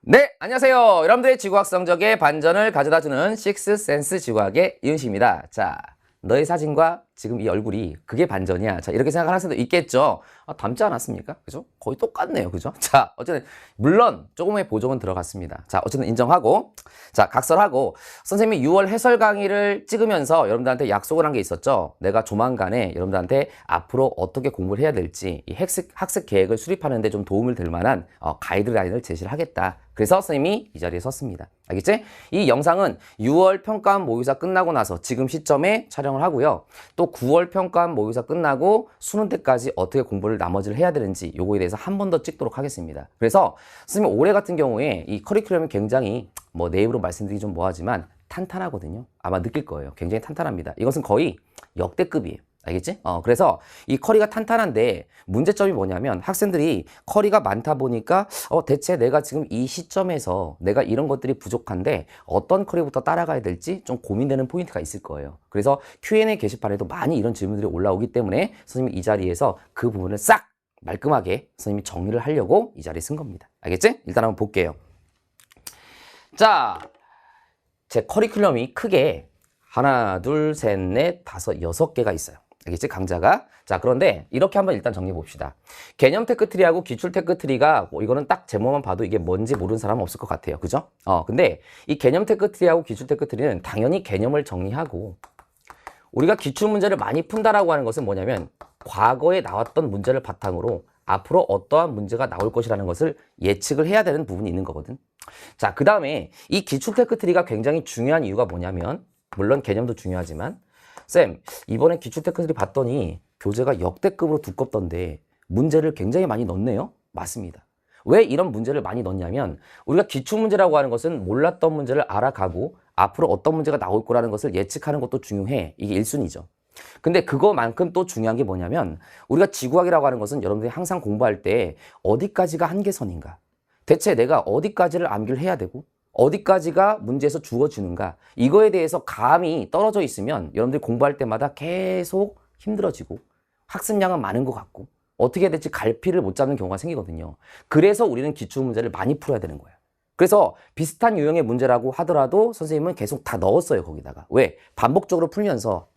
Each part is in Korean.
네, 안녕하세요. 여러분들의 지구학 성적의 반전을 가져다주는 식스센스 지구학의 이은식입니다. 자, 너의 사진과 지금 이 얼굴이 그게 반전이야. 자, 이렇게 생각하는 사람도 있겠죠. 닮지 않았습니까? 그죠? 거의 똑같네요. 그죠? 자, 어쨌든 물론 조금의 보정은 들어갔습니다. 자, 어쨌든 인정하고, 자, 각설하고, 선생님이 6월 해설 강의를 찍으면서 여러분들한테 약속을 한 게 있었죠. 내가 조만간에 여러분들한테 앞으로 어떻게 공부를 해야 될지 이 학습 계획을 수립하는 데 좀 도움을 될 만한 가이드라인을 제시를 하겠다. 그래서 선생님이 이 자리에 섰습니다. 알겠지? 이 영상은 6월 평가원 모의고사 끝나고 나서 지금 시점에 촬영을 하고요. 또 9월 평가원 모의고사 끝나고 수능 때까지 어떻게 공부를 나머지를 해야 되는지 요거에 대해서 한 번 더 찍도록 하겠습니다. 그래서 선생님 올해 같은 경우에 이 커리큘럼이 굉장히 내 입으로 말씀드리기 좀 뭐하지만 탄탄하거든요. 아마 느낄 거예요. 굉장히 탄탄합니다. 이것은 거의 역대급이에요. 알겠지? 그래서 이 커리가 탄탄한데 문제점이 뭐냐면 학생들이 커리가 많다 보니까 대체 내가 지금 이 시점에서 내가 이런 것들이 부족한데 어떤 커리부터 따라가야 될지 좀 고민되는 포인트가 있을 거예요. 그래서 Q&A 게시판에도 많이 이런 질문들이 올라오기 때문에 선생님이 이 자리에서 그 부분을 싹 말끔하게 선생님이 정리를 하려고 이 자리에 쓴 겁니다. 알겠지? 일단 한번 볼게요. 자, 제 커리큘럼이 크게 하나, 둘, 셋, 넷, 다섯, 6개가 있어요. 알겠지? 강좌가. 자, 그런데 이렇게 한번 일단 정리해 봅시다. 개념 테크트리하고 기출 테크트리가 이거는 딱 제목만 봐도 이게 뭔지 모르는 사람은 없을 것 같아요. 그죠? 근데 이 개념 테크트리하고 기출 테크트리는 당연히 개념을 정리하고 우리가 기출 문제를 많이 푼다라고 하는 것은 뭐냐면 과거에 나왔던 문제를 바탕으로 앞으로 어떠한 문제가 나올 것이라는 것을 예측을 해야 되는 부분이 있는 거거든. 자, 그 다음에 이 기출 테크트리가 굉장히 중요한 이유가 뭐냐면 물론 개념도 중요하지만 쌤, 이번에 기출 테크트리 봤더니 교재가 역대급으로 두껍던데 문제를 굉장히 많이 넣네요? 맞습니다. 왜 이런 문제를 많이 넣냐면 우리가 기출 문제라고 하는 것은 몰랐던 문제를 알아가고 앞으로 어떤 문제가 나올 거라는 것을 예측하는 것도 중요해. 이게 1순위죠. 근데 그거만큼 또 중요한 게 뭐냐면 우리가 지구학이라고 하는 것은 여러분들이 항상 공부할 때 어디까지가 한계선인가? 대체 내가 어디까지를 암기를 해야 되고 어디까지가 문제에서 주어지는가? 이거에 대해서 감이 떨어져 있으면 여러분들이 공부할 때마다 계속 힘들어지고 학습량은 많은 것 같고 어떻게 해야 될지 갈피를 못 잡는 경우가 생기거든요. 그래서 우리는 기출문제를 많이 풀어야 되는 거예요. 그래서 비슷한 유형의 문제라고 하더라도 선생님은 계속 다 넣었어요, 거기다가. 왜? 반복적으로 풀면서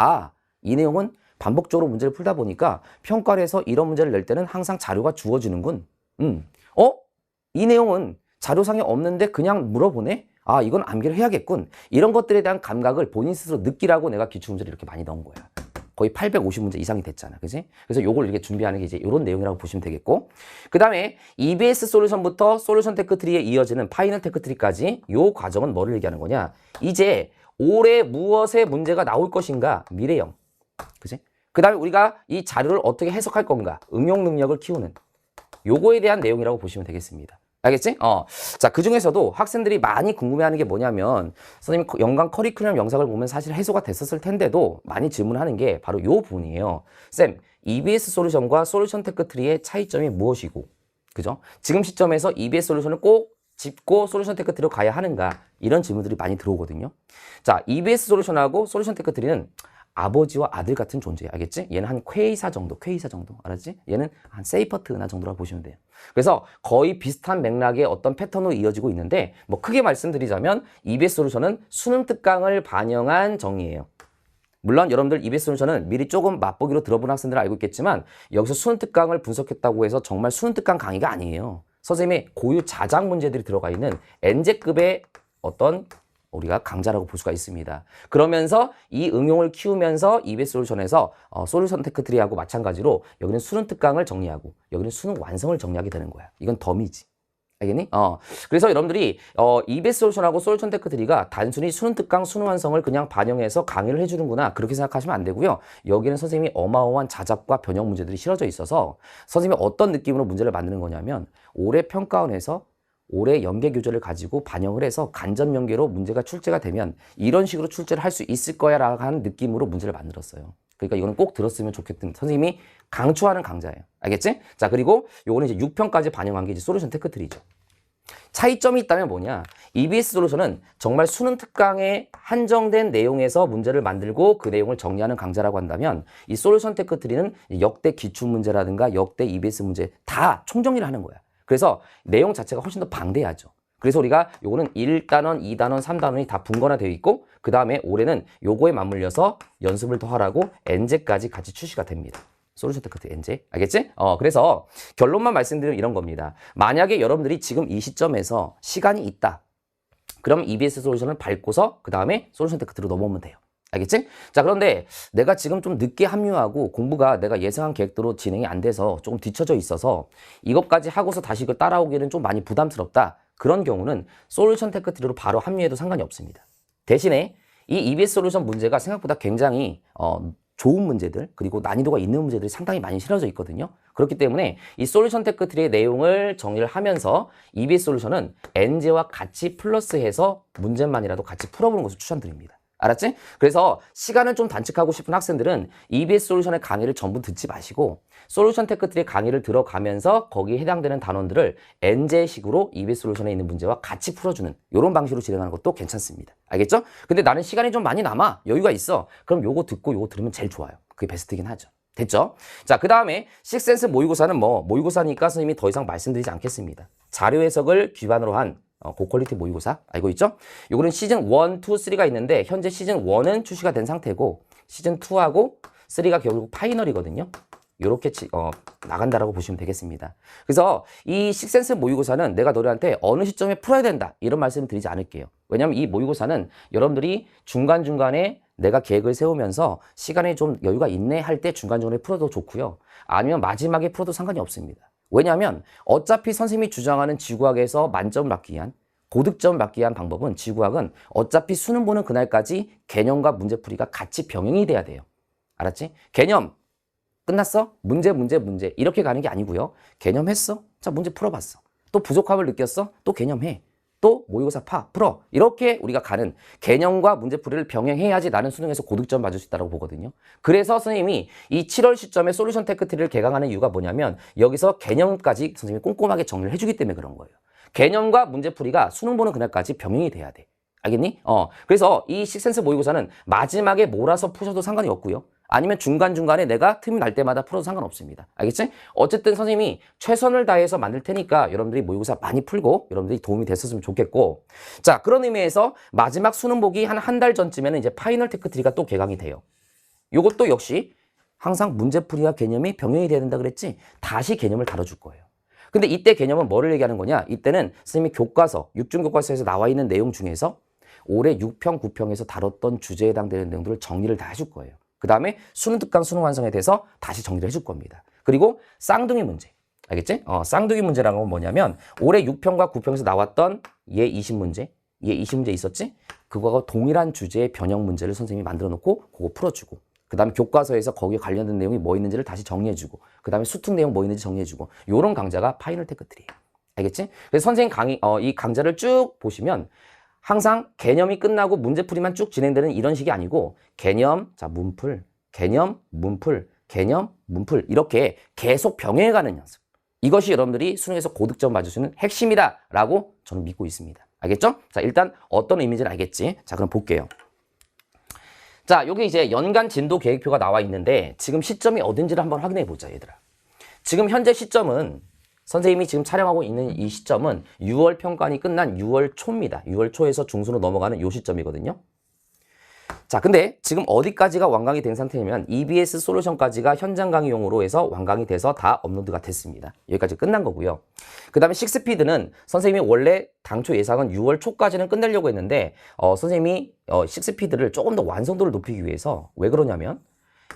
이 내용은 반복적으로 문제를 풀다 보니까 평가를 해서 이런 문제를 낼 때는 항상 자료가 주어지는군. 이 내용은 자료상에 없는데 그냥 물어보네? 이건 암기를 해야겠군. 이런 것들에 대한 감각을 본인 스스로 느끼라고 내가 기출문제를 이렇게 많이 넣은 거야. 거의 850문제 이상이 됐잖아. 그지? 그래서 요걸 이렇게 준비하는 게 이제 이런 내용이라고 보시면 되겠고. 그 다음에 EBS 솔루션부터 솔루션 테크트리에 이어지는 파이널 테크트리까지 요 과정은 뭐를 얘기하는 거냐? 이제 올해 무엇의 문제가 나올 것인가? 미래형. 그지? 그 다음에 우리가 이 자료를 어떻게 해석할 건가? 응용 능력을 키우는. 요거에 대한 내용이라고 보시면 되겠습니다. 알겠지? 자, 그 중에서도 학생들이 많이 궁금해하는 게 뭐냐면 선생님 연간 커리큘럼 영상을 보면 사실 해소가 됐었을 텐데도 많이 질문하는 게 바로 요 부분이에요. 쌤, EBS 솔루션과 솔루션 테크트리의 차이점이 무엇이고, 그죠? 지금 시점에서 EBS 솔루션을 꼭 짚고 솔루션 테크트리로 가야 하는가? 이런 질문들이 많이 들어오거든요. 자, EBS 솔루션하고 솔루션 테크트리는 아버지와 아들 같은 존재야. 알겠지? 얘는 한 퀘이사 정도, 알았지? 얘는 한 세이퍼트 은하 정도라고 보시면 돼요. 그래서 거의 비슷한 맥락의 어떤 패턴으로 이어지고 있는데 크게 말씀드리자면 EBS 솔루션은 수능 특강을 반영한 정의예요. 물론 여러분들 EBS 솔루션은 미리 조금 맛보기로 들어본 학생들은 알고 있겠지만 여기서 수능 특강을 분석했다고 해서 정말 수능 특강 강의가 아니에요. 선생님의 고유 자작 문제들이 들어가 있는 엔제급의 어떤 우리가 강좌라고 볼 수가 있습니다. 그러면서 이 응용을 키우면서 EBS 솔루션에서 솔루션 테크트리하고 마찬가지로 여기는 수능 특강을 정리하고 여기는 수능 완성을 정리하게 되는 거야. 이건 덤이지. 알겠니? 그래서 여러분들이 EBS 솔루션하고 솔루션 테크트리가 단순히 수능 특강, 수능 완성을 그냥 반영해서 강의를 해주는구나 그렇게 생각하시면 안 되고요. 여기는 선생님이 어마어마한 자작과 변형 문제들이 실어져 있어서 선생님이 어떤 느낌으로 문제를 만드는 거냐면 올해 평가원에서 올해 연계 교재를 가지고 반영을 해서 간접 연계로 문제가 출제가 되면 이런 식으로 출제를 할 수 있을 거야 라고 하는 느낌으로 문제를 만들었어요. 그러니까 이거는 꼭 들었으면 좋겠던 선생님이 강추하는 강좌예요. 알겠지? 자, 그리고 요거는 이제 6편까지 반영한 게 이제 솔루션 테크트리죠. 차이점이 있다면 뭐냐? EBS 솔루션은 정말 수능 특강에 한정된 내용에서 문제를 만들고 그 내용을 정리하는 강좌라고 한다면 이 솔루션 테크트리는 역대 기출 문제라든가 역대 EBS 문제 다 총정리를 하는 거야. 그래서 내용 자체가 훨씬 더 방대하죠. 그래서 우리가 요거는 1단원, 2단원, 3단원이 다 분권화되어 있고 그 다음에 올해는 요거에 맞물려서 연습을 더 하라고 엔제까지 같이 출시가 됩니다. 솔루션 테크트 엔제. 알겠지? 그래서 결론만 말씀드리면 이런 겁니다. 만약에 여러분들이 지금 이 시점에서 시간이 있다. 그럼 EBS 솔루션을 밟고서 그 다음에 솔루션 테크트로 넘어오면 돼요. 알겠지? 자, 그런데 내가 지금 좀 늦게 합류하고 공부가 내가 예상한 계획대로 진행이 안 돼서 조금 뒤쳐져 있어서 이것까지 하고서 다시 이걸 따라오기는 좀 많이 부담스럽다. 그런 경우는 솔루션 테크트리로 바로 합류해도 상관이 없습니다. 대신에 이 EBS 솔루션 문제가 생각보다 굉장히 좋은 문제들 그리고 난이도가 있는 문제들이 상당히 많이 실어져 있거든요. 그렇기 때문에 이 솔루션 테크트리의 내용을 정리를 하면서 EBS 솔루션은 엔제와 같이 플러스해서 문제만이라도 같이 풀어보는 것을 추천드립니다. 알았지? 그래서 시간을 좀 단축하고 싶은 학생들은 EBS 솔루션의 강의를 전부 듣지 마시고 솔루션 테크트리의 강의를 들어가면서 거기에 해당되는 단원들을 엔제식으로 EBS 솔루션에 있는 문제와 같이 풀어주는 이런 방식으로 진행하는 것도 괜찮습니다. 알겠죠? 근데 나는 시간이 좀 많이 남아. 여유가 있어. 그럼 요거 듣고 요거 들으면 제일 좋아요. 그게 베스트긴 하죠. 됐죠? 자, 그 다음에 식센스 모의고사는 모의고사니까 선생님이 더 이상 말씀드리지 않겠습니다. 자료 해석을 기반으로 한 고퀄리티 모의고사 알고 있죠? 요거는 시즌 1, 2, 3가 있는데 현재 시즌 1은 출시가 된 상태고 시즌 2하고 3가 결국 파이널이거든요. 요렇게 나간다라고 보시면 되겠습니다. 그래서 이 식센스 모의고사는 내가 너희한테 어느 시점에 풀어야 된다 이런 말씀을 드리지 않을게요. 왜냐하면 이 모의고사는 여러분들이 중간중간에 내가 계획을 세우면서 시간이 좀 여유가 있네 할 때 중간중간에 풀어도 좋고요. 아니면 마지막에 풀어도 상관이 없습니다. 왜냐하면 어차피 선생님이 주장하는 지구학에서 만점 받기 위한 고득점 받기 위한 방법은 지구학은 어차피 수능 보는 그날까지 개념과 문제풀이가 같이 병행이 돼야 돼요. 알았지? 개념 끝났어? 문제 이렇게 가는 게 아니고요. 개념 했어? 자, 문제 풀어봤어. 또 부족함을 느꼈어? 또 개념해. 또 모의고사 풀어. 이렇게 우리가 가는 개념과 문제풀이를 병행해야지 나는 수능에서 고득점 맞을 수 있다고 보거든요. 그래서 선생님이 이 7월 시점에 솔루션 테크트리를 개강하는 이유가 뭐냐면 여기서 개념까지 선생님이 꼼꼼하게 정리를 해주기 때문에 그런 거예요. 개념과 문제풀이가 수능 보는 그날까지 병행이 돼야 돼. 알겠니? 그래서 이 식센스 모의고사는 마지막에 몰아서 푸셔도 상관이 없고요. 아니면 중간중간에 내가 틈이 날 때마다 풀어도 상관없습니다. 알겠지? 어쨌든 선생님이 최선을 다해서 만들 테니까 여러분들이 모의고사 많이 풀고 여러분들이 도움이 됐었으면 좋겠고 자, 그런 의미에서 마지막 수능 보기 한 달 전쯤에는 이제 파이널 테크트리가 또 개강이 돼요. 요것도 역시 항상 문제풀이와 개념이 병행이 돼야 된다 그랬지? 다시 개념을 다뤄줄 거예요. 근데 이때 개념은 뭐를 얘기하는 거냐? 이때는 선생님이 교과서, 육중교과서에서 나와 있는 내용 중에서 올해 6평, 9평에서 다뤘던 주제에 해당되는 내용들을 정리를 다 해줄 거예요. 그 다음에 수능 특강 수능 완성에 대해서 다시 정리를 해줄 겁니다. 그리고 쌍둥이 문제. 알겠지? 쌍둥이 문제라는 건 뭐냐면 올해 6평과 9평에서 나왔던 얘 20문제, 얘 20문제 있었지? 그거하고 동일한 주제의 변형 문제를 선생님이 만들어 놓고 그거 풀어주고 그 다음에 교과서에서 거기에 관련된 내용이 뭐 있는지를 다시 정리해주고 그 다음에 수특 내용 뭐 있는지 정리해주고 요런 강좌가 파이널 테크트리예요. 알겠지? 그래서 선생님 이 강좌를 쭉 보시면 항상 개념이 끝나고 문제풀이만 쭉 진행되는 이런 식이 아니고 개념, 자, 문풀, 개념, 문풀, 개념, 문풀 이렇게 계속 병행해가는 연습. 이것이 여러분들이 수능에서 고득점 맞을 수 있는 핵심이다라고 저는 믿고 있습니다. 알겠죠? 자, 일단 어떤 의미인지는 알겠지? 자, 그럼 볼게요. 자, 여기 이제 연간 진도 계획표가 나와 있는데 지금 시점이 어딘지를 한번 확인해 보자, 얘들아. 지금 현재 시점은 선생님이 지금 촬영하고 있는 이 시점은 6월 평가원이 끝난 6월 초입니다. 6월 초에서 중순으로 넘어가는 이 시점이거든요. 자, 근데 지금 어디까지가 완강이 된 상태냐면 EBS 솔루션까지가 현장 강의용으로 해서 완강이 돼서 다 업로드가 됐습니다. 여기까지 끝난 거고요. 그 다음에 식스피드는 선생님이 원래 당초 예상은 6월 초까지는 끝내려고 했는데 선생님이 식스피드를 조금 더 완성도를 높이기 위해서 왜 그러냐면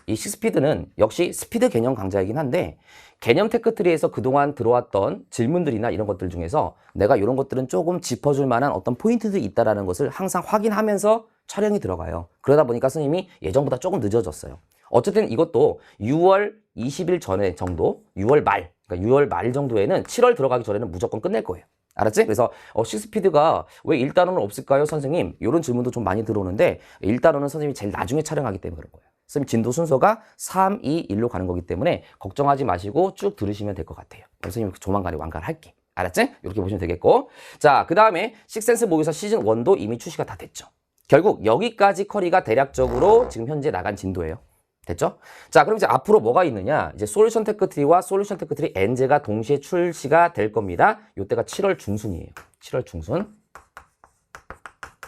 이 식스피드는 역시 스피드 개념 강좌이긴 한데 개념 테크트리에서 그동안 들어왔던 질문들이나 이런 것들 중에서 내가 이런 것들은 조금 짚어줄 만한 어떤 포인트들이 있다는 것을 항상 확인하면서 촬영이 들어가요. 그러다 보니까 선생님이 예전보다 조금 늦어졌어요. 어쨌든 이것도 6월 20일 전에 정도, 6월 말, 그러니까 6월 말 정도에는 7월 들어가기 전에는 무조건 끝낼 거예요. 알았지? 그래서 식스피드가 왜 1단원은 없을까요, 선생님? 이런 질문도 좀 많이 들어오는데 1단원은 선생님이 제일 나중에 촬영하기 때문에 그런 거예요. 선생님 진도 순서가 3, 2, 1로 가는 거기 때문에 걱정하지 마시고 쭉 들으시면 될 것 같아요. 선생님 조만간에 완강할게. 알았지? 이렇게 보시면 되겠고. 자, 그 다음에 식센스 모의고사 시즌 1도 이미 출시가 다 됐죠. 결국 여기까지 커리가 대략적으로 지금 현재 나간 진도예요. 됐죠? 자, 그럼 이제 앞으로 뭐가 있느냐? 이제 솔루션 테크트리와 솔루션 테크트리 엔제가 동시에 출시가 될 겁니다. 요때가 7월 중순이에요. 7월 중순.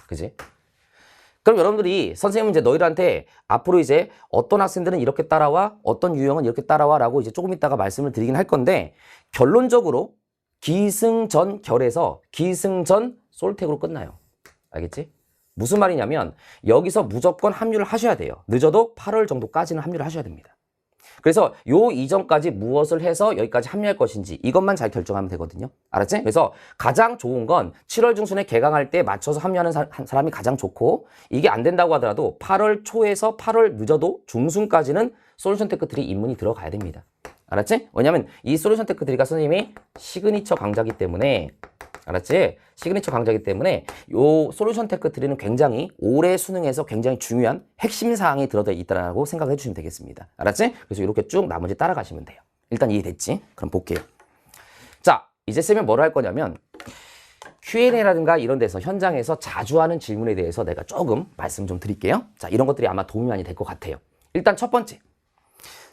그지? 그럼 여러분들이 선생님은 이제 너희들한테 앞으로 이제 어떤 학생들은 이렇게 따라와, 어떤 유형은 이렇게 따라와라고 이제 조금 이따가 말씀을 드리긴 할 건데 결론적으로 기승전결에서 기승전 솔텍으로 끝나요. 알겠지? 무슨 말이냐면 여기서 무조건 합류를 하셔야 돼요. 늦어도 8월 정도까지는 합류를 하셔야 됩니다. 그래서 요 이전까지 무엇을 해서 여기까지 합류할 것인지 이것만 잘 결정하면 되거든요. 알았지? 그래서 가장 좋은 건 7월 중순에 개강할 때 맞춰서 합류하는 사람이 가장 좋고 이게 안 된다고 하더라도 8월 초에서 8월 늦어도 중순까지는 솔루션 테크트리 입문이 들어가야 됩니다. 알았지? 왜냐면 이 솔루션 테크트리가 선생님이 시그니처 강좌이기 때문에 알았지? 시그니처 강좌이기 때문에 요 솔루션 테크트리는 굉장히 올해 수능에서 굉장히 중요한 핵심 사항이 들어져 있다고 생각해 주시면 되겠습니다. 알았지? 그래서 이렇게 쭉 나머지 따라가시면 돼요. 일단 이해됐지? 그럼 볼게요. 자, 이제 쌤이 뭐를 할 거냐면 Q&A라든가 이런 데서 현장에서 자주 하는 질문에 대해서 내가 조금 말씀 좀 드릴게요. 자, 이런 것들이 아마 도움이 많이 될 것 같아요. 일단 첫 번째.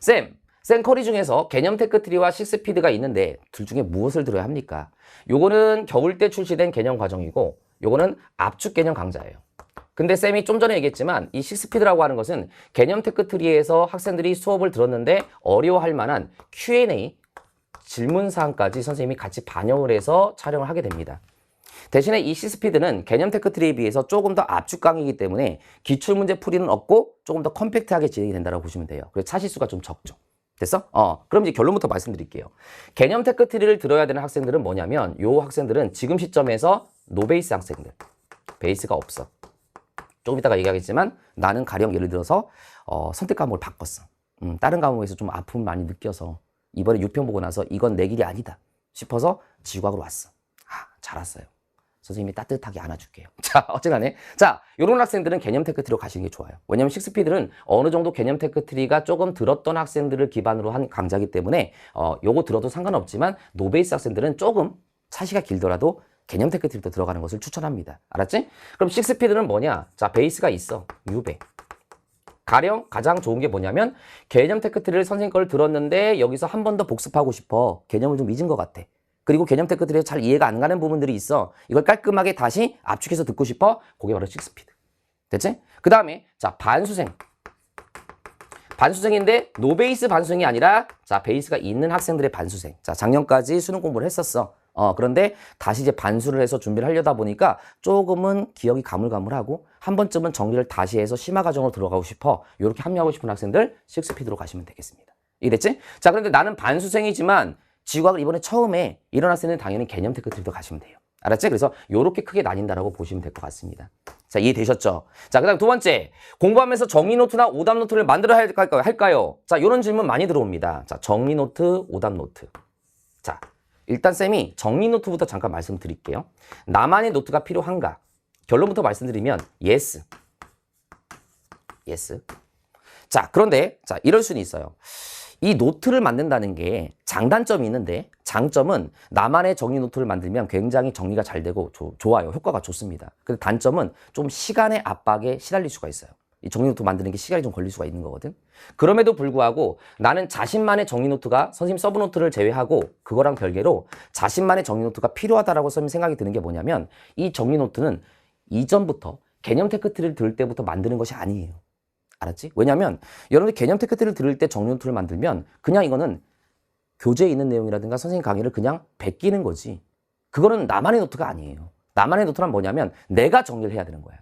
쌤 커리 중에서 개념 테크트리와 식스피드가 있는데 둘 중에 무엇을 들어야 합니까? 요거는 겨울 때 출시된 개념 과정이고 요거는 압축 개념 강좌예요. 근데 쌤이 좀 전에 얘기했지만 이 식스피드라고 하는 것은 개념 테크트리에서 학생들이 수업을 들었는데 어려워할 만한 Q&A 질문사항까지 선생님이 같이 반영을 해서 촬영을 하게 됩니다. 대신에 이 식스피드는 개념 테크트리에 비해서 조금 더 압축 강의이기 때문에 기출문제 풀이는 없고 조금 더 컴팩트하게 진행이 된다고 보시면 돼요. 그래서 차시수가 좀 적죠. 됐어? 그럼 이제 결론부터 말씀드릴게요. 개념 테크트리를 들어야 되는 학생들은 뭐냐면 요 학생들은 지금 시점에서 노베이스 학생들. 베이스가 없어. 조금 이따가 얘기하겠지만 나는 가령 예를 들어서 선택 과목을 바꿨어. 다른 과목에서 좀 아픔을 많이 느껴서 이번에 6편 보고 나서 이건 내 길이 아니다 싶어서 지구학으로 왔어. 잘 왔어요. 선생님이 따뜻하게 안아줄게요. 자, 어쨌간에. 자, 요런 학생들은 개념 테크트리로 가시는 게 좋아요. 왜냐면 식스피드는 어느 정도 개념 테크트리가 조금 들었던 학생들을 기반으로 한 강좌이기 때문에 요거 들어도 상관없지만 노베이스 학생들은 조금 차시가 길더라도 개념 테크트리도 들어가는 것을 추천합니다. 알았지? 그럼 식스피드는 뭐냐? 자, 베이스가 있어. 유배. 가령 가장 좋은 게 뭐냐면 개념 테크트리를 선생님 걸 들었는데 여기서 한 번 더 복습하고 싶어. 개념을 좀 잊은 것 같아. 그리고 개념 테크트리에서 잘 이해가 안 가는 부분들이 있어. 이걸 깔끔하게 다시 압축해서 듣고 싶어. 그게 바로 식스피드. 됐지? 그 다음에 자 반수생. 반수생인데 노베이스 반수생이 아니라 자 베이스가 있는 학생들의 반수생. 자 작년까지 수능 공부를 했었어. 그런데 다시 이제 반수를 해서 준비를 하려다 보니까 조금은 기억이 가물가물하고 한 번쯤은 정리를 다시 해서 심화 과정으로 들어가고 싶어. 이렇게 합류하고 싶은 학생들 식스피드로 가시면 되겠습니다. 이해됐지? 자 그런데 나는 반수생이지만 지구학을 이번에 처음에 이런 학생은 당연히 개념 테크트리도 가시면 돼요. 알았지? 그래서 이렇게 크게 나뉜다라고 보시면 될 것 같습니다. 자, 이해되셨죠? 자, 그 다음 두 번째. 공부하면서 정리 노트나 오답 노트를 만들어야 할까요? 자, 이런 질문 많이 들어옵니다. 자, 정리 노트, 오답 노트. 자, 일단 쌤이 정리 노트부터 잠깐 말씀드릴게요. 나만의 노트가 필요한가? 결론부터 말씀드리면 yes. yes. 자, 그런데 자, 이럴 수는 있어요. 이 노트를 만든다는 게 장단점이 있는데 장점은 나만의 정리 노트를 만들면 굉장히 정리가 잘 되고 좋아요. 효과가 좋습니다. 근데 단점은 좀 시간의 압박에 시달릴 수가 있어요. 이 정리 노트 만드는 게 시간이 좀 걸릴 수가 있는 거거든. 그럼에도 불구하고 나는 자신만의 정리 노트가 선생님 서브 노트를 제외하고 그거랑 별개로 자신만의 정리 노트가 필요하다라고 선생님 생각이 드는 게 뭐냐면 이 정리 노트는 이전부터 개념 테크트리를 들을 때부터 만드는 것이 아니에요. 알았지? 왜냐면 여러분들 개념 테크트리를 들을 때 정리 노트를 만들면 그냥 이거는 교재에 있는 내용이라든가 선생님 강의를 그냥 베끼는 거지. 그거는 나만의 노트가 아니에요. 나만의 노트란 뭐냐면 내가 정리를 해야 되는 거야.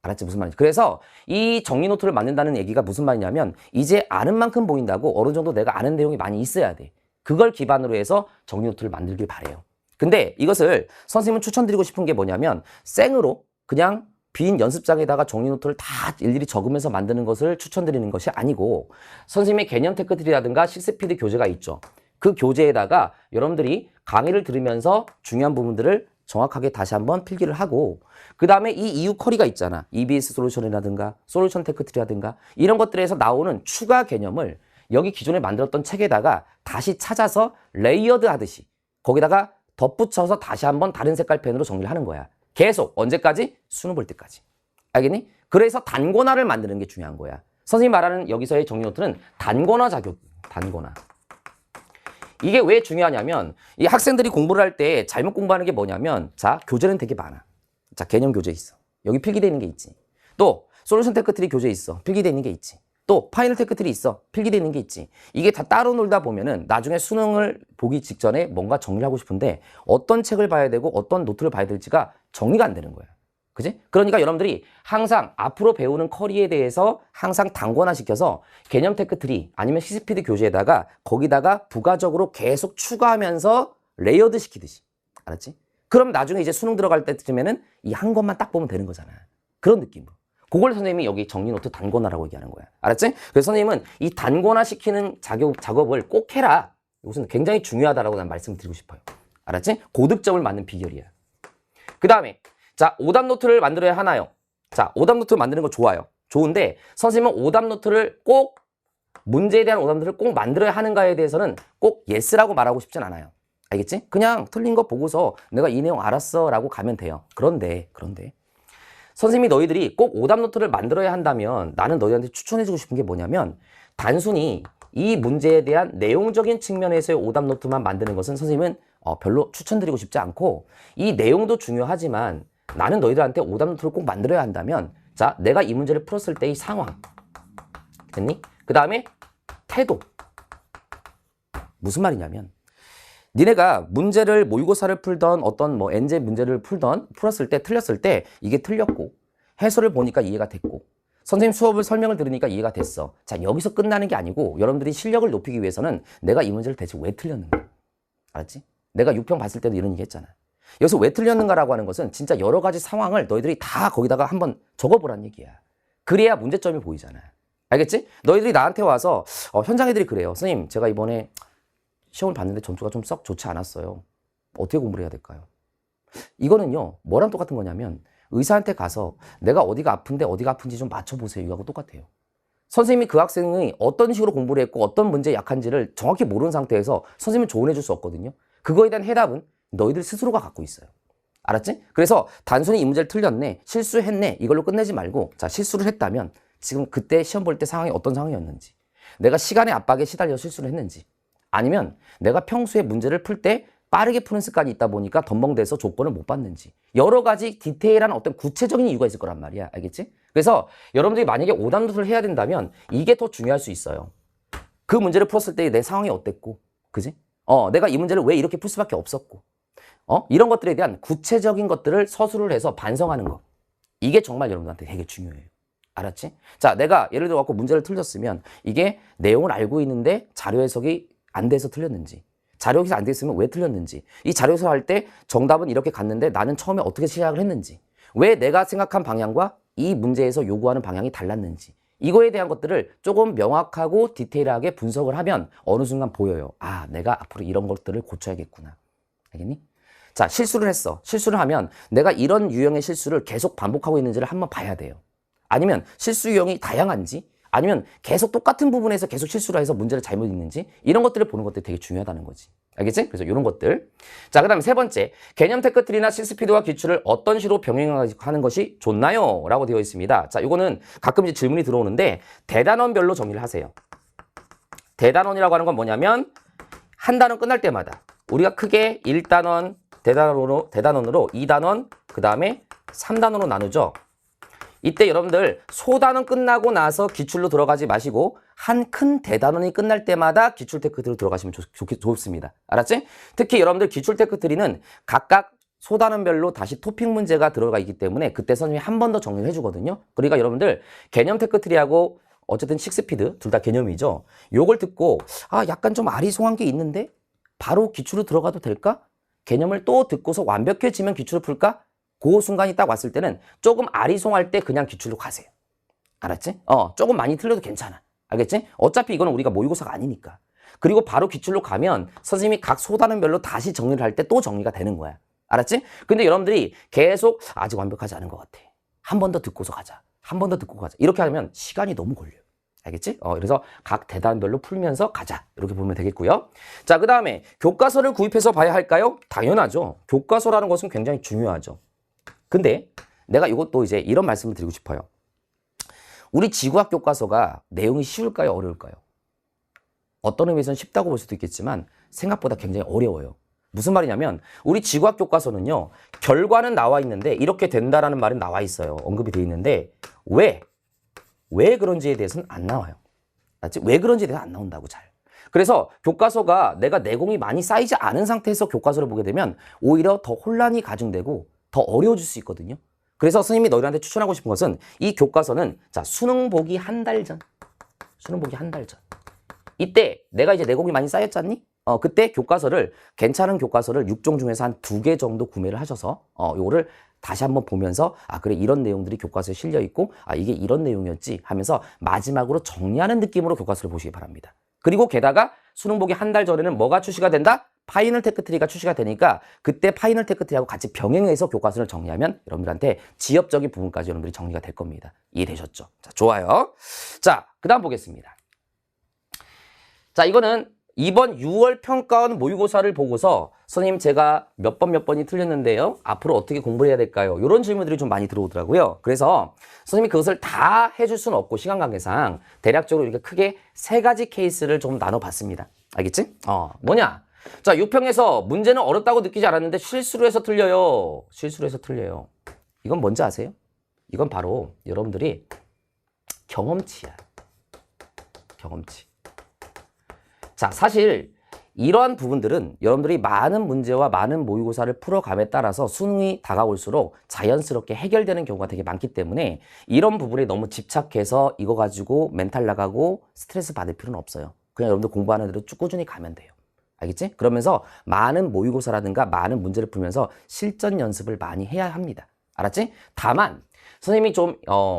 알았지? 무슨 말인지. 그래서 이 정리 노트를 만든다는 얘기가 무슨 말이냐면 이제 아는 만큼 보인다고 어느 정도 내가 아는 내용이 많이 있어야 돼. 그걸 기반으로 해서 정리 노트를 만들길 바래요. 근데 이것을 선생님은 추천드리고 싶은 게 뭐냐면 생으로 그냥 빈 연습장에다가 정리 노트를 다 일일이 적으면서 만드는 것을 추천드리는 것이 아니고 선생님의 개념 테크트리라든가 식스피드 교재가 있죠. 그 교재에다가 여러분들이 강의를 들으면서 중요한 부분들을 정확하게 다시 한번 필기를 하고 그 다음에 이 이유 커리가 있잖아. EBS 솔루션이라든가 솔루션 테크트리라든가 이런 것들에서 나오는 추가 개념을 여기 기존에 만들었던 책에다가 다시 찾아서 레이어드 하듯이 거기다가 덧붙여서 다시 한번 다른 색깔 펜으로 정리를 하는 거야. 계속 언제까지? 수능 볼 때까지. 알겠니? 그래서 단권화를 만드는 게 중요한 거야. 선생님 말하는 여기서의 정리 노트는 단권화 작용, 단권화. 이게 왜 중요하냐면 이 학생들이 공부를 할 때 잘못 공부하는 게 뭐냐면 자, 교재는 되게 많아. 자, 개념 교재 있어. 여기 필기되어 있는 게 있지. 또 솔루션 테크트리 교재 있어. 필기되어 있는 게 있지. 또 파이널 테크트리 있어. 필기되어 있는 게 있지. 이게 다 따로 놀다 보면은 나중에 수능을 보기 직전에 뭔가 정리를 하고 싶은데 어떤 책을 봐야 되고 어떤 노트를 봐야 될지가 정리가 안 되는 거야. 그지? 그러니까 여러분들이 항상 앞으로 배우는 커리에 대해서 항상 단권화시켜서 개념 테크트리 아니면 시스피드 교재에다가 거기다가 부가적으로 계속 추가하면서 레이어드 시키듯이. 알았지? 그럼 나중에 이제 수능 들어갈 때쯤에는 이 한 것만 딱 보면 되는 거잖아. 그런 느낌으로. 그걸 선생님이 여기 정리 노트 단권화라고 얘기하는 거야. 알았지? 그래서 선생님은 이 단권화 시키는 작업을 꼭 해라. 이것은 굉장히 중요하다라고 난 말씀드리고 싶어요. 알았지? 고득점을 맞는 비결이야. 그 다음에 자, 오답 노트를 만들어야 하나요? 자, 오답 노트 만드는 거 좋아요. 좋은데 선생님은 오답 노트를 꼭 문제에 대한 오답 노트를 꼭 만들어야 하는가에 대해서는 꼭 예스라고 말하고 싶진 않아요. 알겠지? 그냥 틀린 거 보고서 내가 이 내용 알았어 라고 가면 돼요. 그런데 선생님이 너희들이 꼭 오답 노트를 만들어야 한다면 나는 너희한테 추천해주고 싶은 게 뭐냐면 단순히 이 문제에 대한 내용적인 측면에서의 오답 노트만 만드는 것은 선생님은 별로 추천드리고 싶지 않고 이 내용도 중요하지만 나는 너희들한테 오답 노트를 꼭 만들어야 한다면 자, 내가 이 문제를 풀었을 때의 상황 됐니? 그 다음에 태도. 무슨 말이냐면 니네가 문제를 모의고사를 풀던 어떤 뭐 엔제 문제를 풀었을 때 틀렸을 때 이게 틀렸고 해설을 보니까 이해가 됐고 선생님 수업을 설명을 들으니까 이해가 됐어. 자, 여기서 끝나는 게 아니고 여러분들이 실력을 높이기 위해서는 내가 이 문제를 대체 왜 틀렸는가? 알았지? 내가 6평 봤을 때도 이런 얘기 했잖아. 여기서 왜 틀렸는가라고 하는 것은 진짜 여러 가지 상황을 너희들이 다 거기다가 한번 적어보란 얘기야. 그래야 문제점이 보이잖아. 알겠지? 너희들이 나한테 와서 현장 애들이 그래요. 선생님, 제가 이번에 시험을 봤는데 점수가 좀 썩 좋지 않았어요. 어떻게 공부를 해야 될까요? 이거는요, 뭐랑 똑같은 거냐면 의사한테 가서 내가 어디가 아픈데 어디가 아픈지 좀 맞춰보세요. 이거하고 똑같아요. 선생님이 그 학생이 어떤 식으로 공부를 했고 어떤 문제에 약한지를 정확히 모르는 상태에서 선생님은 조언해 줄 수 없거든요. 그거에 대한 해답은 너희들 스스로가 갖고 있어요. 알았지? 그래서 단순히 이 문제를 틀렸네, 실수했네 이걸로 끝내지 말고 자, 실수를 했다면 지금 그때 시험 볼 때 상황이 어떤 상황이었는지, 내가 시간의 압박에 시달려 실수를 했는지, 아니면 내가 평소에 문제를 풀 때 빠르게 푸는 습관이 있다 보니까 덤벙대서 조건을 못 받는지, 여러 가지 디테일한 어떤 구체적인 이유가 있을 거란 말이야. 알겠지? 그래서 여러분들이 만약에 오답 노트를 해야 된다면 이게 더 중요할 수 있어요. 그 문제를 풀었을 때 내 상황이 어땠고, 그지? 내가 이 문제를 왜 이렇게 풀 수밖에 없었고, 이런 것들에 대한 구체적인 것들을 서술을 해서 반성하는 거. 이게 정말 여러분들한테 되게 중요해요. 알았지? 자, 내가 예를 들어 갖고 문제를 틀렸으면 이게 내용을 알고 있는데 자료 해석이 안 돼서 틀렸는지, 자료 해석이 안 돼 있으면 왜 틀렸는지, 이 자료 해석할 때 정답은 이렇게 갔는데 나는 처음에 어떻게 시작을 했는지, 왜 내가 생각한 방향과 이 문제에서 요구하는 방향이 달랐는지, 이거에 대한 것들을 조금 명확하고 디테일하게 분석을 하면 어느 순간 보여요. 아, 내가 앞으로 이런 것들을 고쳐야겠구나. 알겠니? 자, 실수를 했어. 실수를 하면 내가 이런 유형의 실수를 계속 반복하고 있는지를 한번 봐야 돼요. 아니면 실수 유형이 다양한지, 아니면 계속 똑같은 부분에서 계속 실수를 해서 문제를 잘못 읽는지, 이런 것들을 보는 것들이 되게 중요하다는 거지. 알겠지? 그래서 이런 것들. 자, 그 다음에 세 번째, 개념 테크트리나 시스피드와 기출을 어떤 식으로 병행하는 것이 좋나요? 라고 되어 있습니다. 자, 이거는 가끔 이제 질문이 들어오는데 대단원별로 정리를 하세요. 대단원이라고 하는 건 뭐냐면 한 단원 끝날 때마다 우리가 크게 1단원, 대단원으로 2단원, 그 다음에 3단원으로 나누죠. 이때 여러분들 소단원 끝나고 나서 기출로 들어가지 마시고 한 큰 대단원이 끝날 때마다 기출 테크트리로 들어가시면 좋습니다. 알았지? 특히 여러분들 기출 테크트리는 각각 소단원별로 다시 토픽 문제가 들어가 있기 때문에 그때 선생님이 한 번 더 정리를 해주거든요. 그러니까 여러분들 개념 테크트리하고 어쨌든 식스피드 둘 다 개념이죠. 요걸 듣고 아, 약간 좀 아리송한 게 있는데 바로 기출로 들어가도 될까? 개념을 또 듣고서 완벽해지면 기출을 풀까? 그 순간이 딱 왔을 때는 조금 아리송할 때 그냥 기출로 가세요. 알았지? 조금 많이 틀려도 괜찮아. 알겠지? 어차피 이거는 우리가 모의고사가 아니니까. 그리고 바로 기출로 가면 선생님이 각 소단원별로 다시 정리를 할 때 또 정리가 되는 거야. 알았지? 근데 여러분들이 계속 아직 완벽하지 않은 것 같아. 한 번 더 듣고서 가자. 한 번 더 듣고 가자. 이렇게 하면 시간이 너무 걸려. 알겠지? 그래서 각 대단별로 풀면서 가자. 이렇게 보면 되겠고요. 자, 그 다음에 교과서를 구입해서 봐야 할까요? 당연하죠. 교과서라는 것은 굉장히 중요하죠. 근데 내가 이것도 이제 이런 말씀을 드리고 싶어요. 우리 지구학 교과서가 내용이 쉬울까요? 어려울까요? 어떤 의미에서는 쉽다고 볼 수도 있겠지만 생각보다 굉장히 어려워요. 무슨 말이냐면 우리 지구학 교과서는요. 결과는 나와 있는데 이렇게 된다라는 말은 나와 있어요. 언급이 돼 있는데 왜 그런지에 대해서는 안 나와요. 맞지? 왜 그런지에 대해서 안 나온다고 잘. 그래서 교과서가 내가 내공이 많이 쌓이지 않은 상태에서 교과서를 보게 되면 오히려 더 혼란이 가중되고 더 어려워질 수 있거든요. 그래서 선생님이 너희들한테 추천하고 싶은 것은 이 교과서는 자 수능 보기 한 달 전. 수능 보기 한 달 전. 이때 내가 이제 내공이 많이 쌓였잖니? 그때 교과서를 괜찮은 교과서를 6종 중에서 한 2개 정도 구매를 하셔서 요거를 다시 한번 보면서 아 그래 이런 내용들이 교과서에 실려 있고 아 이게 이런 내용이었지 하면서 마지막으로 정리하는 느낌으로 교과서를 보시기 바랍니다. 그리고 게다가 수능 보기 한 달 전에는 뭐가 출시가 된다? 파이널 테크트리가 출시가 되니까 그때 파이널 테크트리하고 같이 병행해서 교과서를 정리하면 여러분들한테 지엽적인 부분까지 여러분들이 정리가 될 겁니다. 이해되셨죠? 자, 좋아요. 자, 그 다음 보겠습니다. 자, 이거는 이번 6월 평가원 모의고사를 보고서 선생님 제가 몇 번이 틀렸는데요. 앞으로 어떻게 공부를 해야 될까요? 이런 질문들이 좀 많이 들어오더라고요. 그래서 선생님이 그것을 다 해줄 수는 없고 시간 관계상 대략적으로 이렇게 크게 3가지 케이스를 좀 나눠봤습니다. 알겠지? 뭐냐? 자, 6평에서 문제는 어렵다고 느끼지 않았는데 실수로 해서 틀려요. 실수로 해서 틀려요. 이건 뭔지 아세요? 이건 바로 여러분들이 경험치야. 경험치. 자, 사실 이러한 부분들은 여러분들이 많은 문제와 많은 모의고사를 풀어감에 따라서 수능이 다가올수록 자연스럽게 해결되는 경우가 되게 많기 때문에 이런 부분에 너무 집착해서 이거 가지고 멘탈 나가고 스트레스 받을 필요는 없어요. 그냥 여러분들 공부하는 대로 쭉 꾸준히 가면 돼요. 알겠지? 그러면서 많은 모의고사라든가 많은 문제를 풀면서 실전 연습을 많이 해야 합니다. 알았지? 다만 선생님이 좀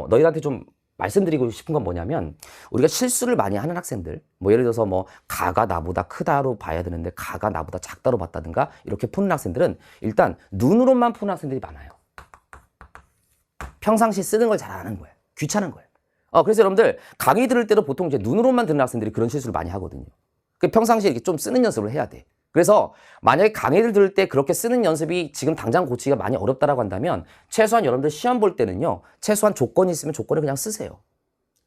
너희한테 좀 말씀드리고 싶은 건 뭐냐면 우리가 실수를 많이 하는 학생들 뭐 예를 들어서 뭐 가가 나보다 크다로 봐야 되는데 가가 나보다 작다로 봤다든가 이렇게 푸는 학생들은 일단 눈으로만 푸는 학생들이 많아요. 평상시 쓰는 걸 잘 안 하는 거예요. 귀찮은 거예요. 그래서 여러분들 강의 들을 때도 보통 이제 눈으로만 듣는 학생들이 그런 실수를 많이 하거든요. 평상시에 이렇게 좀 쓰는 연습을 해야 돼. 그래서 만약에 강의를 들을 때 그렇게 쓰는 연습이 지금 당장 고치기가 많이 어렵다라고 한다면 최소한 여러분들 시험 볼 때는요. 최소한 조건이 있으면 조건을 그냥 쓰세요.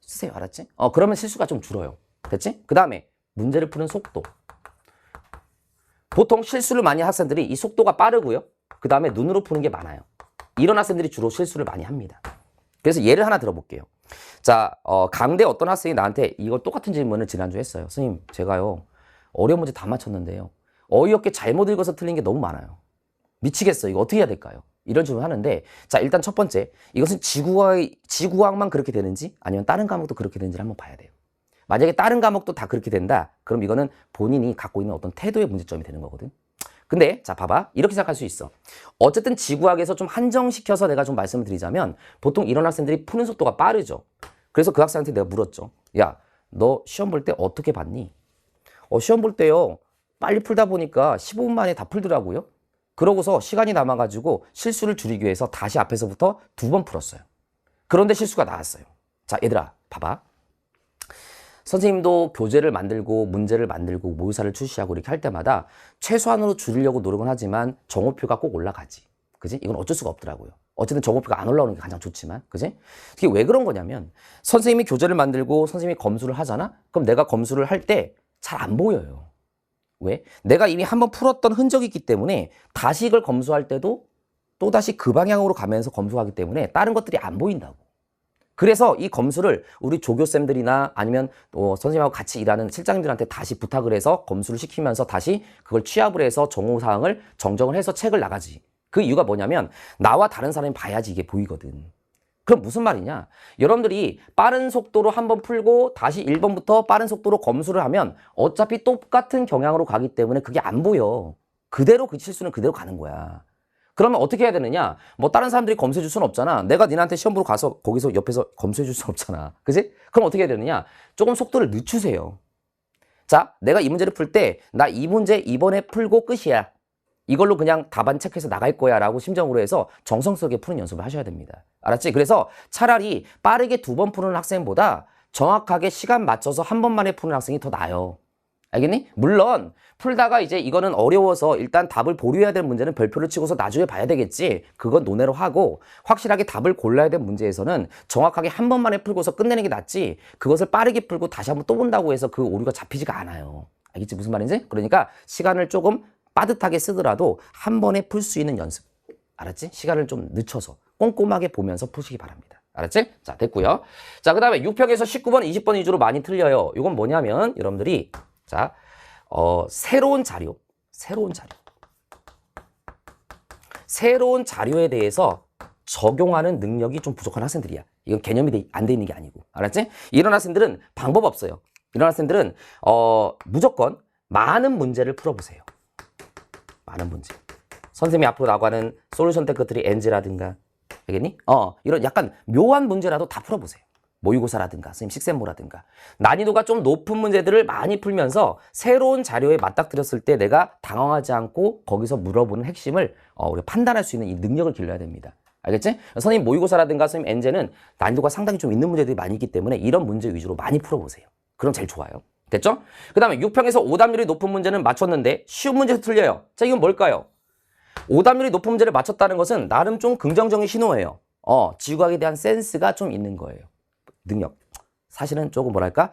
쓰세요. 알았지? 그러면 실수가 좀 줄어요. 됐지? 그 다음에 문제를 푸는 속도. 보통 실수를 많이 한 학생들이 이 속도가 빠르고요. 그 다음에 눈으로 푸는 게 많아요. 이런 학생들이 주로 실수를 많이 합니다. 그래서 예를 하나 들어볼게요. 자, 강대 어떤 학생이 나한테 이거 똑같은 질문을 지난주에 했어요. 선생님, 제가요. 어려운 문제 다 맞췄는데요. 어이없게 잘못 읽어서 틀린 게 너무 많아요. 미치겠어요. 이거 어떻게 해야 될까요? 이런 질문을 하는데 자 일단 첫 번째 이것은 지구과학만 그렇게 되는지 아니면 다른 과목도 그렇게 되는지를 한번 봐야 돼요. 만약에 다른 과목도 다 그렇게 된다. 그럼 이거는 본인이 갖고 있는 어떤 태도의 문제점이 되는 거거든. 근데 자 봐봐. 이렇게 생각할 수 있어. 어쨌든 지구학에서 좀 한정시켜서 내가 좀 말씀을 드리자면 보통 이런 학생들이 푸는 속도가 빠르죠. 그래서 그 학생한테 내가 물었죠. 야, 너 시험 볼 때 어떻게 봤니? 시험 볼 때요. 빨리 풀다 보니까 15분 만에 다 풀더라고요. 그러고서 시간이 남아가지고 실수를 줄이기 위해서 다시 앞에서부터 2번 풀었어요. 그런데 실수가 나왔어요. 자, 얘들아, 봐봐. 선생님도 교재를 만들고 문제를 만들고 모의사를 출시하고 이렇게 할 때마다 최소한으로 줄이려고 노력은 하지만 정오표가 꼭 올라가지. 그지? 이건 어쩔 수가 없더라고요. 어쨌든 정오표가 안 올라오는 게 가장 좋지만, 그지? 그게 왜 그런 거냐면 선생님이 교재를 만들고 선생님이 검수를 하잖아? 그럼 내가 검수를 할 때 잘 안 보여요. 왜? 내가 이미 한번 풀었던 흔적이 있기 때문에 다시 이걸 검수할 때도 또다시 그 방향으로 가면서 검수하기 때문에 다른 것들이 안 보인다고. 그래서 이 검수를 우리 조교쌤들이나 아니면 선생님하고 같이 일하는 실장님들한테 다시 부탁을 해서 검수를 시키면서 다시 그걸 취합을 해서 정오사항을 정정을 해서 책을 나가지. 그 이유가 뭐냐면 나와 다른 사람이 봐야지 이게 보이거든. 그럼 무슨 말이냐? 여러분들이 빠른 속도로 한번 풀고 다시 1번부터 빠른 속도로 검수를 하면 어차피 똑같은 경향으로 가기 때문에 그게 안 보여. 그대로 그 실수는 그대로 가는 거야. 그러면 어떻게 해야 되느냐? 뭐 다른 사람들이 검수해 줄 수는 없잖아. 내가 니네한테 시험 보러 가서 거기서 옆에서 검수해 줄 수는 없잖아. 그지? 그럼 어떻게 해야 되느냐? 조금 속도를 늦추세요. 자, 내가 이 문제를 풀 때 나 이 문제 이번에 풀고 끝이야. 이걸로 그냥 답안 체크해서 나갈 거야 라고 심정으로 해서 정성스럽게 푸는 연습을 하셔야 됩니다. 알았지? 그래서 차라리 빠르게 2번 푸는 학생보다 정확하게 시간 맞춰서 한 번 만에 푸는 학생이 더 나아요. 알겠니? 물론 풀다가 이제 이거는 어려워서 일단 답을 보류해야 될 문제는 별표를 치고서 나중에 봐야 되겠지. 그건 논외로 하고 확실하게 답을 골라야 될 문제에서는 정확하게 한 번만에 풀고서 끝내는 게 낫지. 그것을 빠르게 풀고 다시 한번 또 본다고 해서 그 오류가 잡히지가 않아요. 알겠지? 무슨 말인지? 그러니까 시간을 조금 빠듯하게 쓰더라도 한 번에 풀 수 있는 연습. 알았지? 시간을 좀 늦춰서 꼼꼼하게 보면서 푸시기 바랍니다. 알았지? 자, 됐고요. 자, 그 다음에 6평에서 19번, 20번 위주로 많이 틀려요. 이건 뭐냐면 여러분들이 자, 새로운 자료에 대해서 적용하는 능력이 좀 부족한 학생들이야. 이건 개념이 안 돼 있는 게 아니고. 알았지? 이런 학생들은 방법 없어요. 이런 학생들은 무조건 많은 문제를 풀어보세요. 많은 문제. 선생님이 앞으로 나가는 솔루션 테크트리 NG라든가, 알겠니? 이런 약간 묘한 문제라도 다 풀어보세요. 모의고사라든가, 선생님 식센모라든가. 난이도가 좀 높은 문제들을 많이 풀면서 새로운 자료에 맞닥뜨렸을 때 내가 당황하지 않고 거기서 물어보는 핵심을 우리가 판단할 수 있는 이 능력을 길러야 됩니다. 알겠지? 선생님 모의고사라든가 선생님 엔제는 난이도가 상당히 좀 있는 문제들이 많이 있기 때문에 이런 문제 위주로 많이 풀어보세요. 그럼 제일 좋아요. 됐죠? 그 다음에 6평에서 오답률이 높은 문제는 맞췄는데 쉬운 문제도 틀려요. 자, 이건 뭘까요? 오답률이 높은 문제를 맞췄다는 것은 나름 좀 긍정적인 신호예요. 지구학에 대한 센스가 좀 있는 거예요. 능력. 사실은 조금 뭐랄까?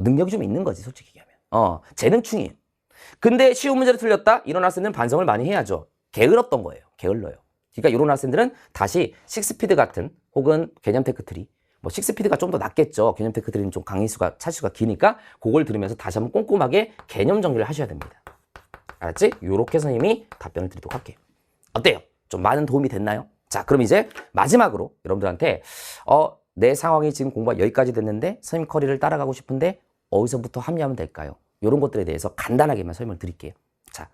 능력이 좀 있는 거지, 솔직히 얘기하면. 재능충이에요. 근데 쉬운 문제를 틀렸다? 이런 학생들은 반성을 많이 해야죠. 게을렀던 거예요. 게을러요. 그러니까 이런 학생들은 다시 식스피드 같은 혹은 개념 테크트리, 뭐 식스피드가 좀 더 낫겠죠. 개념 테크트리는 좀 강의수가 차수가 기니까 그걸 들으면서 다시 한번 꼼꼼하게 개념 정리를 하셔야 됩니다. 알았지? 요렇게 선생님이 답변을 드리도록 할게요. 어때요? 좀 많은 도움이 됐나요? 자, 그럼 이제 마지막으로 여러분들한테 내 상황이 지금 공부가 여기까지 됐는데 선생님 커리를 따라가고 싶은데 어디서부터 합류하면 될까요? 이런 것들에 대해서 간단하게만 설명을 드릴게요. 자,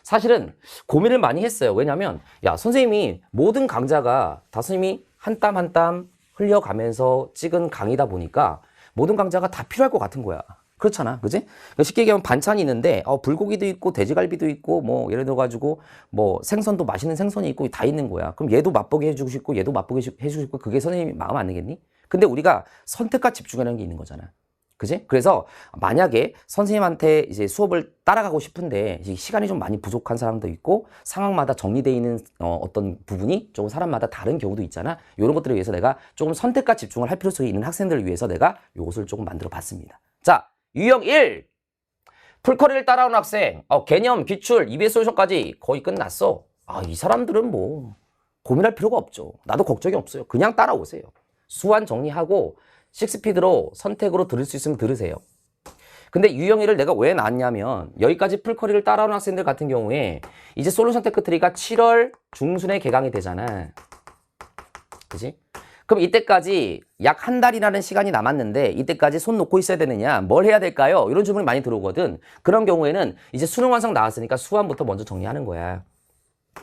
사실은 고민을 많이 했어요. 왜냐하면 야, 선생님이 모든 강좌가 다 선생님이 한 땀 한 땀 흘려가면서 찍은 강의다 보니까 모든 강좌가 다 필요할 것 같은 거야. 그렇잖아, 그지? 쉽게 얘기하면 반찬이 있는데 불고기도 있고 돼지갈비도 있고 뭐 예를 들어가지고 뭐 생선도 맛있는 생선이 있고 다 있는 거야. 그럼 얘도 맛보게 해주고 싶고 얘도 맛보게 해주고 싶고 그게 선생님 마음 아니겠니? 근데 우리가 선택과 집중하는 게 있는 거잖아. 그지? 그래서 만약에 선생님한테 이제 수업을 따라가고 싶은데 시간이 좀 많이 부족한 사람도 있고 상황마다 정리되어 있는 어떤 부분이 조금 사람마다 다른 경우도 있잖아. 이런 것들을 위해서 내가 조금 선택과 집중을 할 필요성이 있는 학생들을 위해서 내가 이것을 조금 만들어 봤습니다. 자, 유형 1. 풀커리를 따라온 학생. 개념, 기출, EBS 솔루션까지 거의 끝났어. 이 사람들은 뭐 고민할 필요가 없죠. 나도 걱정이 없어요. 그냥 따라오세요. 수완 정리하고 식스피드로 선택으로 들을 수 있으면 들으세요. 근데 유형 1을 내가 왜 놨냐면 여기까지 풀커리를 따라온 학생들 같은 경우에 이제 솔루션 테크트리가 7월 중순에 개강이 되잖아. 그지? 그럼 이때까지 약 한 달이라는 시간이 남았는데 이때까지 손 놓고 있어야 되느냐? 뭘 해야 될까요? 이런 질문이 많이 들어오거든. 그런 경우에는 이제 수능 완성 나왔으니까 수완부터 먼저 정리하는 거야.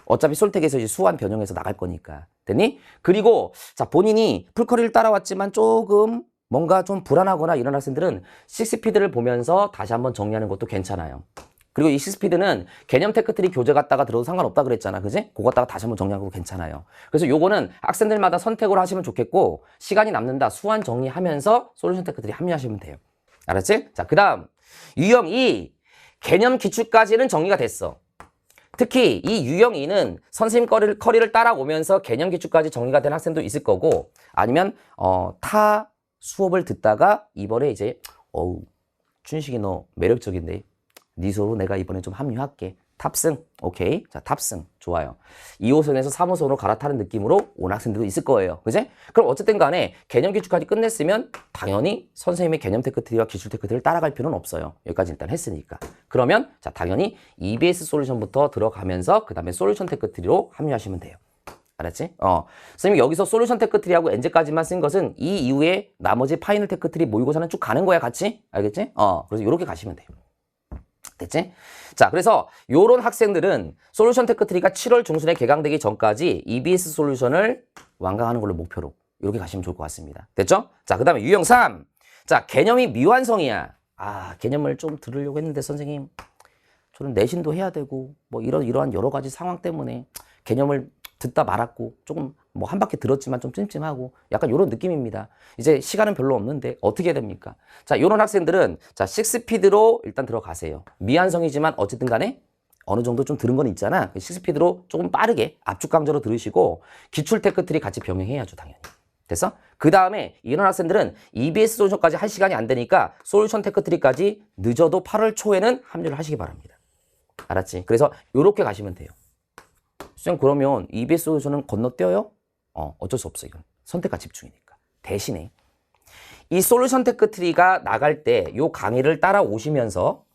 어차피 솔텍에서 이제 수완 변형해서 나갈 거니까. 됐니? 그리고 자, 본인이 풀커리를 따라왔지만 조금 뭔가 좀 불안하거나 이런 학생들은 식스피드를 보면서 다시 한번 정리하는 것도 괜찮아요. 그리고 이 식스피드는 개념 테크트리 교재 갖다가 들어도 상관없다 그랬잖아. 그지? 그거 갖다가 다시 한번 정리하고 괜찮아요. 그래서 요거는 학생들마다 선택으로 하시면 좋겠고 시간이 남는다. 수완 정리하면서 솔루션 테크트리 합류하시면 돼요. 알았지? 자, 그 다음 유형 2. 개념 기출까지는 정리가 됐어. 특히 이 유형 2는 선생님 커리를 따라오면서 개념 기출까지 정리가 된 학생도 있을 거고 아니면 타 수업을 듣다가 이번에 이제 춘식이 너 매력적인데 네 수업으로 내가 이번에 좀 합류할게. 탑승. 오케이. 자, 탑승. 좋아요. 2호선에서 3호선으로 갈아타는 느낌으로 온 학생들도 있을 거예요. 그지? 그럼 어쨌든 간에 개념 기출까지 끝냈으면 당연히 선생님의 개념 테크트리와 기출 테크트리를 따라갈 필요는 없어요. 여기까지 일단 했으니까. 그러면 자, 당연히 EBS 솔루션부터 들어가면서 그 다음에 솔루션 테크트리로 합류하시면 돼요. 알았지? 선생님이 여기서 솔루션 테크트리하고 엔제까지만 쓴 것은 이 이후에 나머지 파이널 테크트리 모의고사는 쭉 가는 거야, 같이. 알겠지? 그래서 이렇게 가시면 돼요. 됐지? 자, 그래서 요런 학생들은 솔루션 테크트리가 7월 중순에 개강되기 전까지 EBS 솔루션을 완강하는 걸로 목표로 이렇게 가시면 좋을 것 같습니다. 됐죠? 자, 그 다음에 유형 3. 자, 개념이 미완성이야. 개념을 좀 들으려고 했는데 선생님 저는 내신도 해야 되고 뭐 이러한 여러 가지 상황 때문에 개념을 듣다 말았고 조금 뭐 한 바퀴 들었지만 좀 찜찜하고 약간 이런 느낌입니다. 이제 시간은 별로 없는데 어떻게 해야 됩니까? 자, 이런 학생들은 자, 6스피드로 일단 들어가세요. 미완성이지만 어쨌든 간에 어느 정도 좀 들은 건 있잖아. 6스피드로 조금 빠르게 압축 강좌로 들으시고 기출 테크트리 같이 병행해야죠, 당연히. 됐어? 그 다음에 이런 학생들은 EBS 솔루션까지 할 시간이 안 되니까 솔루션 테크트리까지 늦어도 8월 초에는 합류를 하시기 바랍니다. 알았지? 그래서 이렇게 가시면 돼요. 쌤, 그러면 EBS 솔루션은 건너뛰어요? 어쩔 수 없어, 이건. 선택과 집중이니까. 대신에 이 솔루션 테크트리가 나갈 때 이 강의를 따라오시면서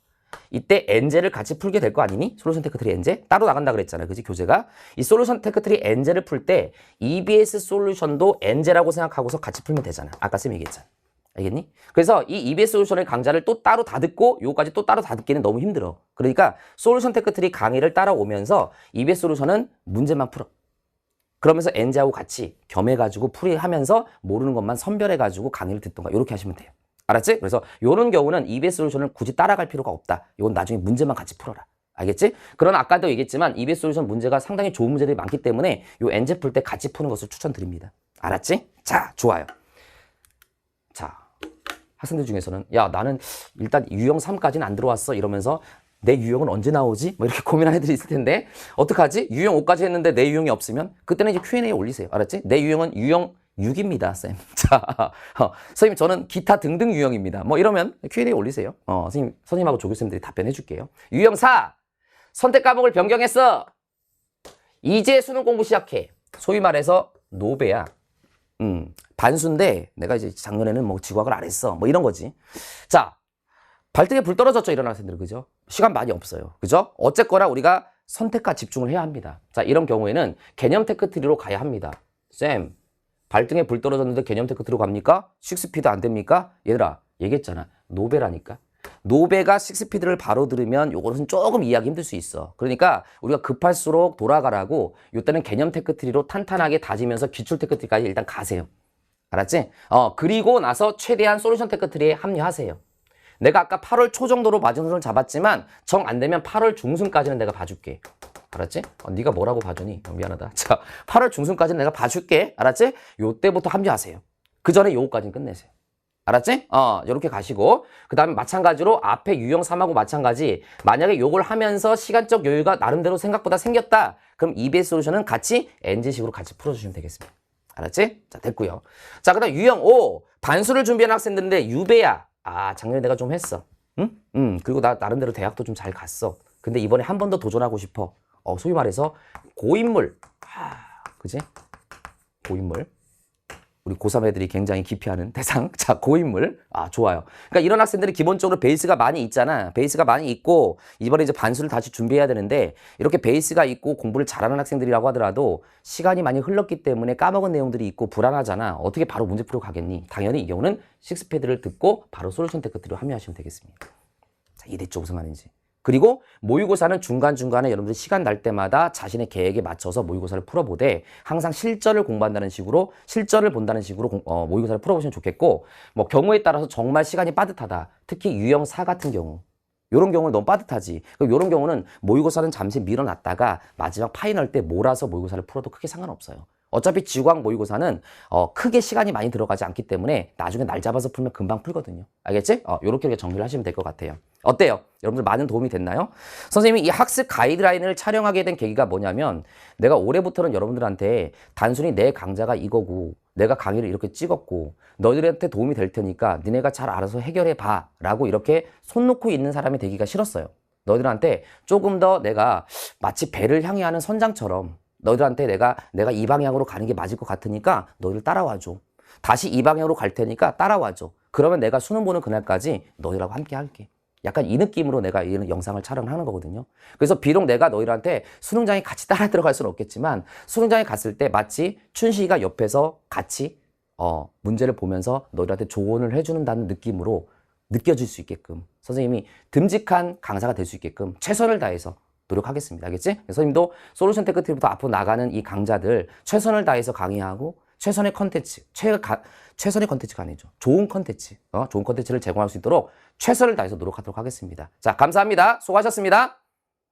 이때 엔제를 같이 풀게 될 거 아니니? 솔루션 테크트리 엔제? 따로 나간다 그랬잖아. 그지? 교재가. 이 솔루션 테크트리 엔제를 풀 때 EBS 솔루션도 엔제라고 생각하고서 같이 풀면 되잖아. 아까 쌤 얘기했잖아. 알겠니? 그래서 이 EBS 솔루션의 강좌를 또 따로 다 듣고 요거까지 또 따로 다 듣기는 너무 힘들어. 그러니까 솔루션 테크트리 강의를 따라오면서 EBS 솔루션은 문제만 풀어. 그러면서 엔제하고 같이 겸해가지고 풀이하면서 모르는 것만 선별해가지고 강의를 듣던가 이렇게 하시면 돼요. 알았지? 그래서 이런 경우는 EBS 솔루션을 굳이 따라갈 필요가 없다. 이건 나중에 문제만 같이 풀어라. 알겠지? 그러나 아까도 얘기했지만 EBS 솔루션 문제가 상당히 좋은 문제들이 많기 때문에 요 엔제 풀 때 같이 푸는 것을 추천드립니다. 알았지? 자, 좋아요. 자, 학생들 중에서는 야, 나는 일단 유형 3까지는 안 들어왔어 이러면서 내 유형은 언제 나오지? 뭐 이렇게 고민하는 애들이 있을 텐데 어떡하지? 유형 5까지 했는데 내 유형이 없으면 그때는 이제 Q&A 올리세요. 알았지? 내 유형은 유형 6입니다, 쌤. 자, 선생님, 저는 기타 등등 유형입니다. 뭐 이러면 Q&A 올리세요. 선생님하고 조교쌤들이 답변해 줄게요. 유형 4, 선택 과목을 변경했어. 이제 수능 공부 시작해. 소위 말해서 노베야. 반수인데 내가 이제 작년에는 뭐 지구학을 안 했어. 뭐 이런 거지. 자, 발등에 불 떨어졌죠, 이런 학생들. 그죠? 시간 많이 없어요. 그죠? 어쨌거나 우리가 선택과 집중을 해야 합니다. 자, 이런 경우에는 개념 테크트리로 가야 합니다. 쌤, 발등에 불 떨어졌는데 개념 테크트리로 갑니까? 6스피드 안 됩니까? 얘들아, 얘기했잖아. 노베라니까. 노베가 6스피드를 바로 들으면 요거는 조금 이해하기 힘들 수 있어. 그러니까 우리가 급할수록 돌아가라고 요때는 개념 테크트리로 탄탄하게 다지면서 기출 테크트리까지 일단 가세요. 알았지? 그리고 나서 최대한 솔루션 테크트리에 합류하세요. 내가 아까 8월 초 정도로 마지노선을 잡았지만 정 안 되면 8월 중순까지는 내가 봐줄게. 알았지? 네가 뭐라고 봐주니? 미안하다. 자, 8월 중순까지는 내가 봐줄게. 알았지? 요때부터 합류하세요. 그 전에 요거까지는 끝내세요. 알았지? 요렇게 가시고 그 다음에 마찬가지로 앞에 유형 3하고 마찬가지 만약에 요걸 하면서 시간적 여유가 나름대로 생각보다 생겼다. 그럼 EBS 솔루션은 같이 NG식으로 같이 풀어주시면 되겠습니다. 알았지? 자, 됐고요. 자, 그 다음 유형 5 반수를 준비한 학생들인데 유배야. 작년에 내가 좀 했어. 응? 그리고 나 나름대로 대학도 좀 잘 갔어. 근데 이번에 한 번 더 도전하고 싶어. 소위 말해서 고인물. 그지? 고인물. 우리 고3 애들이 굉장히 기피하는 대상. 자, 고인물. 좋아요. 그러니까 이런 학생들이 기본적으로 베이스가 많이 있잖아. 베이스가 많이 있고 이번에 이제 반수를 다시 준비해야 되는데 이렇게 베이스가 있고 공부를 잘하는 학생들이라고 하더라도 시간이 많이 흘렀기 때문에 까먹은 내용들이 있고 불안하잖아. 어떻게 바로 문제 풀어 가겠니? 당연히 이 경우는 6패드를 듣고 바로 솔루션 테크트리로 합류하시면 되겠습니다. 자, 이랬죠, 무슨 말인지. 그리고 모의고사는 중간중간에 여러분들 시간 날 때마다 자신의 계획에 맞춰서 모의고사를 풀어보되 항상 실전을 공부한다는 식으로 실전을 본다는 식으로 모의고사를 풀어보시면 좋겠고 뭐 경우에 따라서 정말 시간이 빠듯하다. 특히 유형 4 같은 경우 이런 경우는 너무 빠듯하지. 이런 경우는 모의고사는 잠시 밀어놨다가 마지막 파이널 때 몰아서 모의고사를 풀어도 크게 상관없어요. 어차피 지구학 모의고사는 크게 시간이 많이 들어가지 않기 때문에 나중에 날 잡아서 풀면 금방 풀거든요. 알겠지? 요렇게 정리를 하시면 될 것 같아요. 어때요? 여러분들 많은 도움이 됐나요? 선생님이 이 학습 가이드라인을 촬영하게 된 계기가 뭐냐면 내가 올해부터는 여러분들한테 단순히 내 강좌가 이거고 내가 강의를 이렇게 찍었고 너희들한테 도움이 될 테니까 니네가 잘 알아서 해결해 봐 라고 이렇게 손 놓고 있는 사람이 되기가 싫었어요. 너희들한테 조금 더 내가 마치 배를 향해 하는 선장처럼 너희들한테 내가 이 방향으로 가는 게 맞을 것 같으니까 너희들 따라와줘. 다시 이 방향으로 갈 테니까 따라와줘. 그러면 내가 수능 보는 그날까지 너희들하고 함께 할게. 약간 이 느낌으로 내가 이 영상을 촬영하는 거거든요. 그래서 비록 내가 너희들한테 수능장에 같이 따라 들어갈 수는 없겠지만 수능장에 갔을 때 마치 춘식이가 옆에서 같이 문제를 보면서 너희들한테 조언을 해주는다는 느낌으로 느껴질 수 있게끔 선생님이 듬직한 강사가 될 수 있게끔 최선을 다해서 노력하겠습니다. 알겠지? 선생님도 솔루션 테크트리부터 앞으로 나가는 이 강좌들 최선을 다해서 강의하고 최선의 컨텐츠, 최선의 컨텐츠가 아니죠. 좋은 컨텐츠, 좋은 컨텐츠를 제공할 수 있도록 최선을 다해서 노력하도록 하겠습니다. 자, 감사합니다. 수고하셨습니다.